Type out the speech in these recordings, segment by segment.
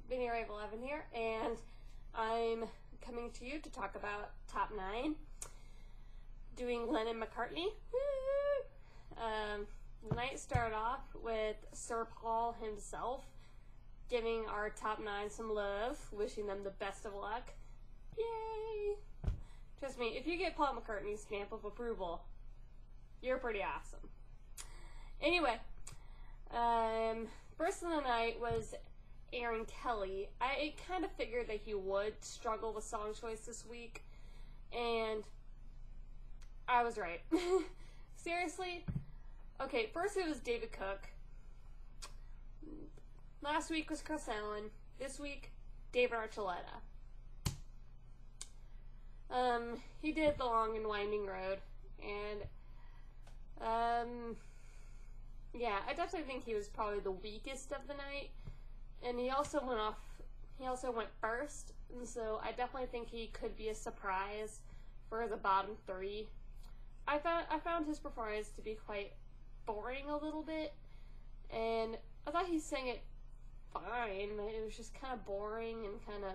Vinny Rival 11 here, and I'm coming to you to talk about top 9. Doing Lennon McCartney. The night started off with Sir Paul himself giving our top 9 some love, wishing them the best of luck. Yay! Trust me, if you get Paul McCartney's stamp of approval, you're pretty awesome. Anyway, first of the night was Aaron Kelly. I kind of figured that he would struggle with song choice this week, and I was right. Seriously? Okay, first it was David Cook. Last week was Chris Allen. This week, David Archuleta. He did The Long and Winding Road, and yeah, I definitely think he was probably the weakest of the night, and he also went first, and so I definitely think he could be a surprise for the bottom 3. I found his performance to be quite boring a little bit, and I thought he sang it fine, but it was just kind of boring and kind of,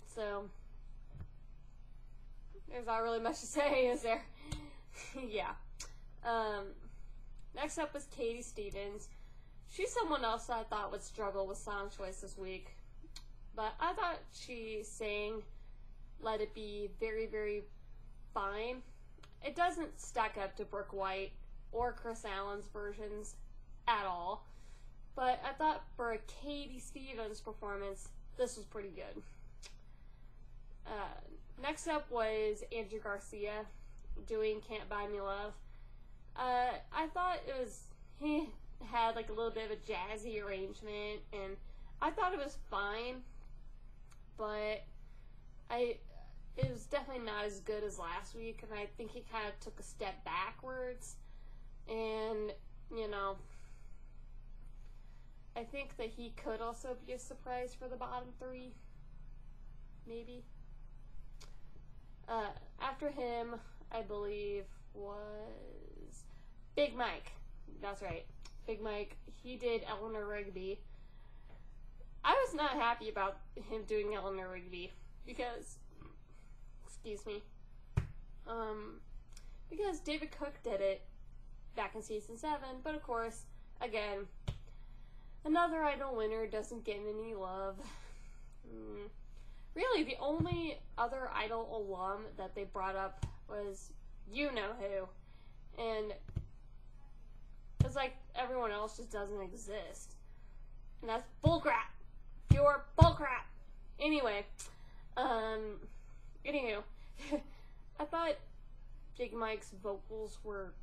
so there's not really much to say, is there? Yeah. Next up was Katie Stevens. She's someone else that I thought would struggle with song choice this week, but I thought she sang Let It Be very, very fine. It doesn't stack up to Brooke White or Chris Allen's versions at all, but I thought for a Katie Stevens performance, this was pretty good. Next up was Andrew Garcia doing Can't Buy Me Love. I thought he had like a little bit of a jazzy arrangement, and I thought it was fine, but it was definitely not as good as last week, and I think he kind of took a step backwards, and, you know, I think that he could also be a surprise for the bottom 3, maybe. After him, I believe, was Big Mike. That's right, Big Mike. He did Eleanor Rigby. I was not happy about him doing Eleanor Rigby because, excuse me, because David Cook did it back in season 7, but of course, again, another Idol winner doesn't get any love. Really, the only other Idol alum that they brought up was you-know-who, and it's like everyone else just doesn't exist, and that's bullcrap. Pure bullcrap. Anyway, anywho, I thought Big Mike's vocals were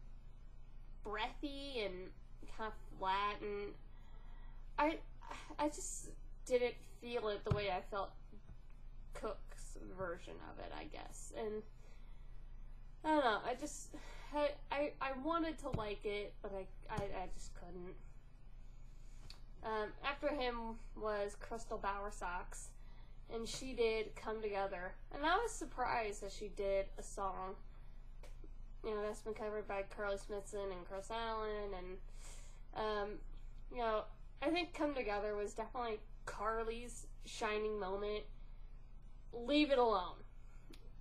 breathy and kind of flat, and I just didn't feel it the way I felt Cook's version of it, I guess. And I don't know, I wanted to like it, but I just couldn't. After him was Crystal Bowersox, and she did Come Together, and I was surprised that she did a song, you know, that's been covered by Carly Smithson and Chris Allen, and you know, I think Come Together was definitely Carly's shining moment. Leave it alone.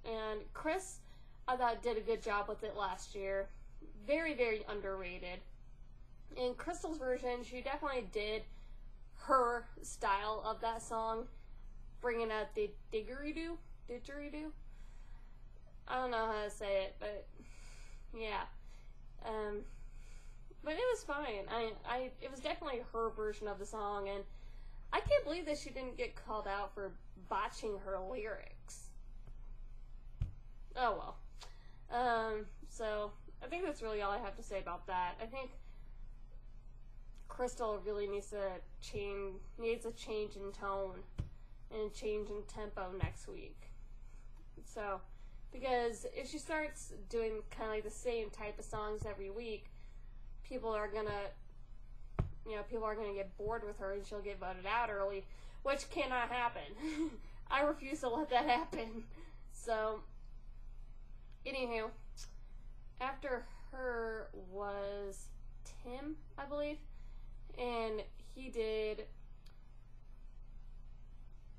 And Chris, I thought, did a good job with it last year. Very, very underrated. In Crystal's version, she definitely did her style of that song, bringing out the didgeridoo. I don't know how to say it, but yeah. But it was fine. It was definitely her version of the song, and I can't believe that she didn't get called out for botching her lyrics. Oh well. So I think that's really all I have to say about that. I think Crystal really needs a change in tone and a change in tempo next week. So, because if she starts doing kind of like the same type of songs every week, people are gonna get bored with her, and she'll get voted out early, which cannot happen. I refuse to let that happen. So, anywho, after her was Tim, I believe, and he did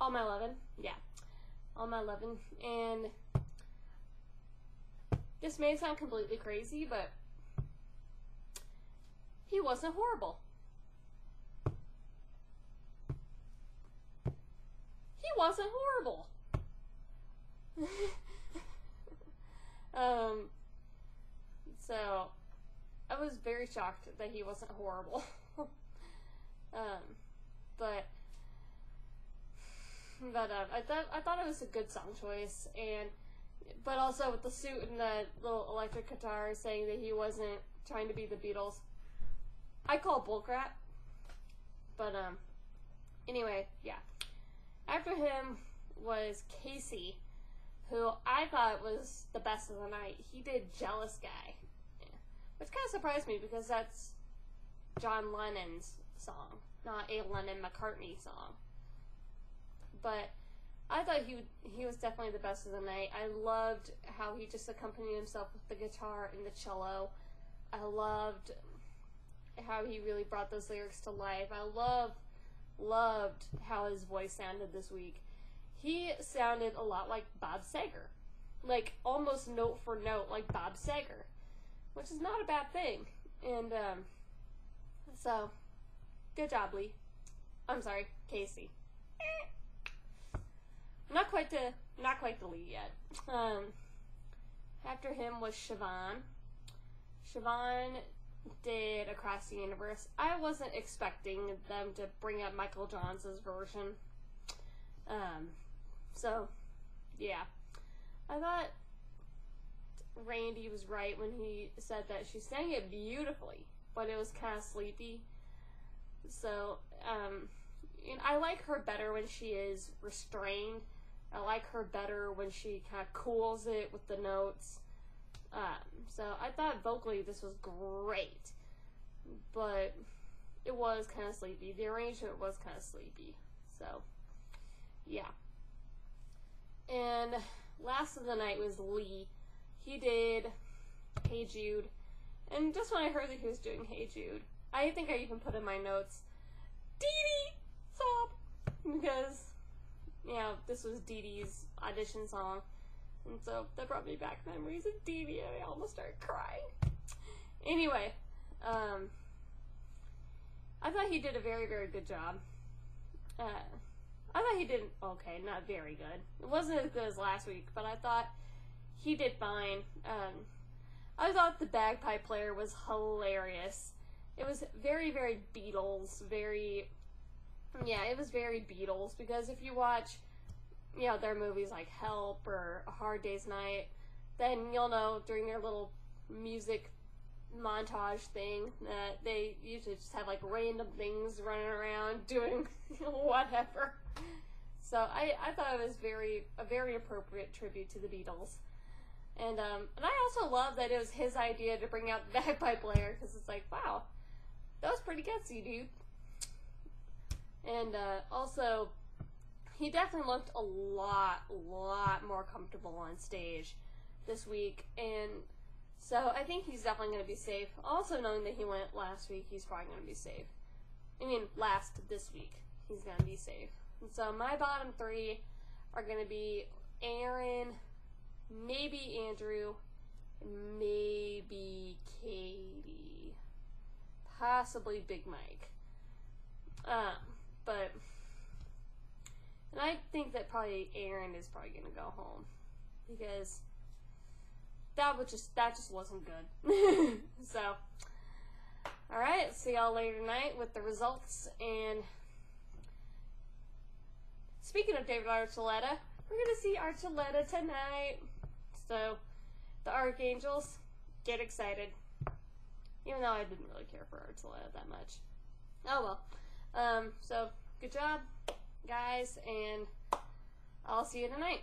All My Lovin', yeah. All My Lovin', and this may sound completely crazy, but he wasn't horrible. He wasn't horrible. So I was very shocked that he wasn't horrible. But I thought it was a good song choice, but also with the suit and the little electric guitar saying that he wasn't trying to be the Beatles, I call bullcrap. But anyway, yeah. After him was Casey, who I thought was the best of the night. He did Jealous Guy, which kind of surprised me because that's John Lennon's song, not a Lennon McCartney song. But I thought he was definitely the best of the night. I loved how he just accompanied himself with the guitar and the cello. I loved how he really brought those lyrics to life. I loved how his voice sounded this week. He sounded a lot like Bob Seger. Like, almost note for note like Bob Seger. Which is not a bad thing. And, so, good job, Lee. I'm sorry, Casey. Not quite the Lee yet. After him was Siobhan. Siobhan did Across the Universe. I wasn't expecting them to bring up Michael Johns' version. So, yeah. I thought Randy was right when he said that she sang it beautifully, but it was kind of sleepy. So, and I like her better when she is restrained. I like her better when she kind of cools it with the notes. So I thought vocally this was great, but it was kind of sleepy. The arrangement was kind of sleepy. So, yeah. And last of the night was Lee. He did Hey Jude. And just when I heard that he was doing Hey Jude, I think I even put in my notes, Dee Dee! Sob! Because, you know, this was Dee Dee's audition song. And so that brought me back memories of Dee Dee, and I almost started crying. Anyway, I thought he did a very, very good job. I thought he did okay, not very good. It wasn't as good as last week, but I thought he did fine. I thought the bagpipe player was hilarious. It was very, very Beatles, it was very Beatles, because if you watch, you know, their movies like Help or A Hard Day's Night, then you'll know during their little music montage thing that they usually just have like random things running around doing whatever. So I thought it was a very appropriate tribute to the Beatles. And I also love that it was his idea to bring out the bagpipe player, because it's like, wow, that was pretty gutsy, dude. And also, he definitely looked a lot more comfortable on stage this week, and so I think he's definitely going to be safe. Also, knowing that he went last week, he's probably going to be safe. I mean, this week, he's going to be safe. And so my bottom three are going to be Aaron, maybe Andrew, maybe Katie, possibly Big Mike. And I think that probably Aaron is probably going to go home, because that just wasn't good. So, alright, see y'all later tonight with the results. And speaking of David Archuleta, we're going to see Archuleta tonight. So, the Archangels, get excited. Even though I didn't really care for Archuleta that much. Oh well. So, good job, guys, and I'll see you tonight.